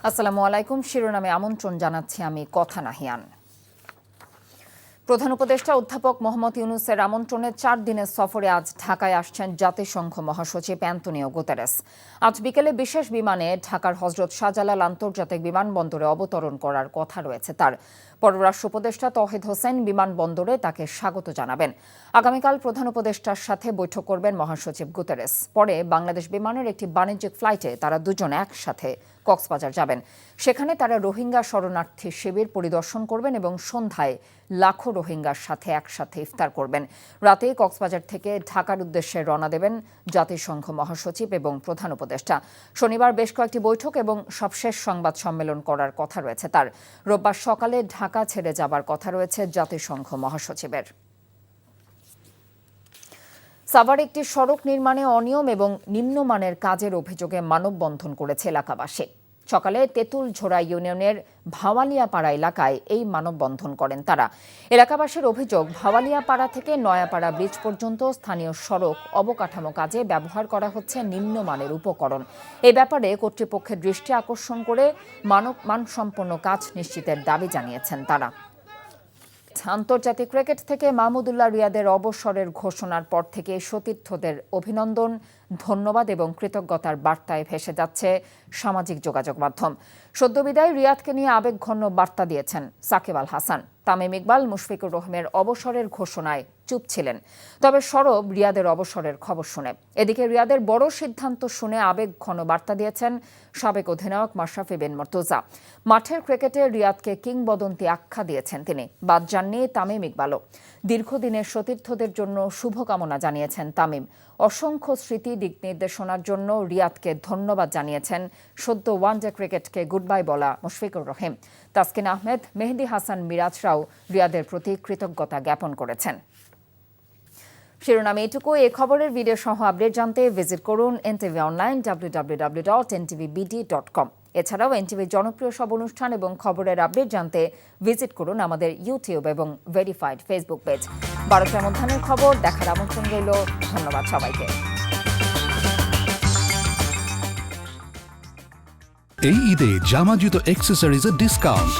আসসালামু আলাইকুম। শিরোনামে আমন্ত্রণ জানাচ্ছি আমি কথা নাহিয়ান। প্রধান উপদেষ্টা অধ্যাপক মোহাম্মদ ইউনূসের আমন্ত্রণে 4 দিনের সফরে আজ ঢাকায় আসছেন জাতিসংঘ মহাসচিব অ্যান্তোনিও গুতেরেস। আজ বিকেলে বিশেষ বিমানে ঢাকার হজরত শাহজালাল আন্তর্জাতিক বিমানবন্দরে অবতরণ করার কথা রয়েছে তার। পররাষ্ট্র উপদেষ্টা তৌহিদ হোসেন বিমানবন্দরে তাকে স্বাগত জানাবেন। আগামীকাল প্রধান উপদেষ্টার সাথে বৈঠক করবেন মহাসচিব গুতেরেস। পরে বাংলাদেশ বিমানের একটি বাণিজ্যিক ফ্লাইটে তারা দুজন একসাথে কক্সবাজার যাবেন। সেখানে তারা রোহিঙ্গা শরণার্থী শিবির পরিদর্শন করবেন এবং সন্ধ্যায় লাখো রোহিঙ্গার সাথে একসাথে ইফতার করবেন। রাতে কক্সবাজার থেকে ঢাকার উদ্দেশ্যে রওনা দেবেন জাতিসংঘ মহাসচিব এবং প্রধান উপদেষ্টা। শনিবার বেশ কয়েকটি বৈঠক এবং সবশেষ সংবাদ সম্মেলন করার কথা রয়েছে তার। রোববার সকালে ঢাকা ছেড়ে যাবার কথা রয়েছে জাতিসংঘ মহাসচিবের। সাভারে একটি সড়ক নির্মাণে অনিয়ম এবং নিম্নমানের কাজের অভিযোগে মানববন্ধন করেছে এলাকাবাসী। সকালে তেঁতুলঝোড়া ইউনিয়নের ভাওয়ালিয়াপাড়া এলাকায় এই মানববন্ধন করেন তারা। এলাকাবাসীর অভিযোগ, ভাওয়ালিয়াপাড়া থেকে নয়াপাড়া ব্রিজ পর্যন্ত স্থানীয় সড়ক অবকাঠামো কাজে ব্যবহার করা হচ্ছে নিম্নমানের উপকরণ। এই ব্যাপারে কর্তৃপক্ষের দৃষ্টি আকর্ষণ করে মানসম্পন্ন কাজ নিশ্চিতের দাবি জানিয়েছেন তারা। আন্তর্জাতিক ক্রিকেট থেকে মাহমুদুল্লাহ রিয়াদের অবসরের ঘোষণার পর থেকে সতীর্থদের অভিনন্দন, ধন্যবাদ এবং কৃতজ্ঞতার বার্তায় ভেসে যাচ্ছে সামাজিক যোগাযোগ মাধ্যম। সদ্যবিদায় রিয়াদকে নিয়ে আবেগঘন বার্তা দিয়েছেন সাকিব আল হাসান। তামিম ইকবাল মুশফিকুর রহিমের অবসরের ঘোষণায় চুপ ছিলেন, তবে সরব রিয়াদের অবসরের খবর শুনে। এদিকে রিয়াদের বড় সিদ্ধান্ত শুনে আবেগঘন বার্তা দিয়েছেন সাবেক অধিনায়ক মাশরাফি বিন মুর্তজা। মাঠের ক্রিকেটে রিয়াদকে কিংবদন্তি আখ্যা দিয়েছেন তিনি। বাদ যাননি তামিম ইকবালও। দীর্ঘদিনের সতীর্থদের জন্য শুভকামনা জানিয়েছেন তামিম। অসংখ্য স্মৃতি দিক নির্দেশনার জন্য রিয়াদকে ধন্যবাদ জানিয়েছেন সদ্য ওয়ানডে ক্রিকেটকে গুড বাই বলা মুশফিকুর রহিম। তাসকিন আহমেদ, মেহেদী হাসান মিরাজরাও রিয়াদের প্রতি কৃতজ্ঞতা জ্ঞাপন করেছেন। শিরোনামে এটুকু। এই খবরের ভিডিও সহ আপডেট জানতে ভিজিট করুন এনটিভি অনলাইন www.ntvbd.com। এছাড়াও এনটিভির জনপ্রিয় সব অনুষ্ঠান এবং খবরের আপডেট জানতে ভিজিট করুন আমাদের ইউটিউব এবং ভেরিফাইড ফেসবুক পেজ। 12টার মধ্যাহ্নের খবর দেখার আমন্ত্রণ রইল। ধন্যবাদ সবাইকে। এই ঈদে জামা জুতো অ্যাক্সেসরিজের ডিসকাউন্ট।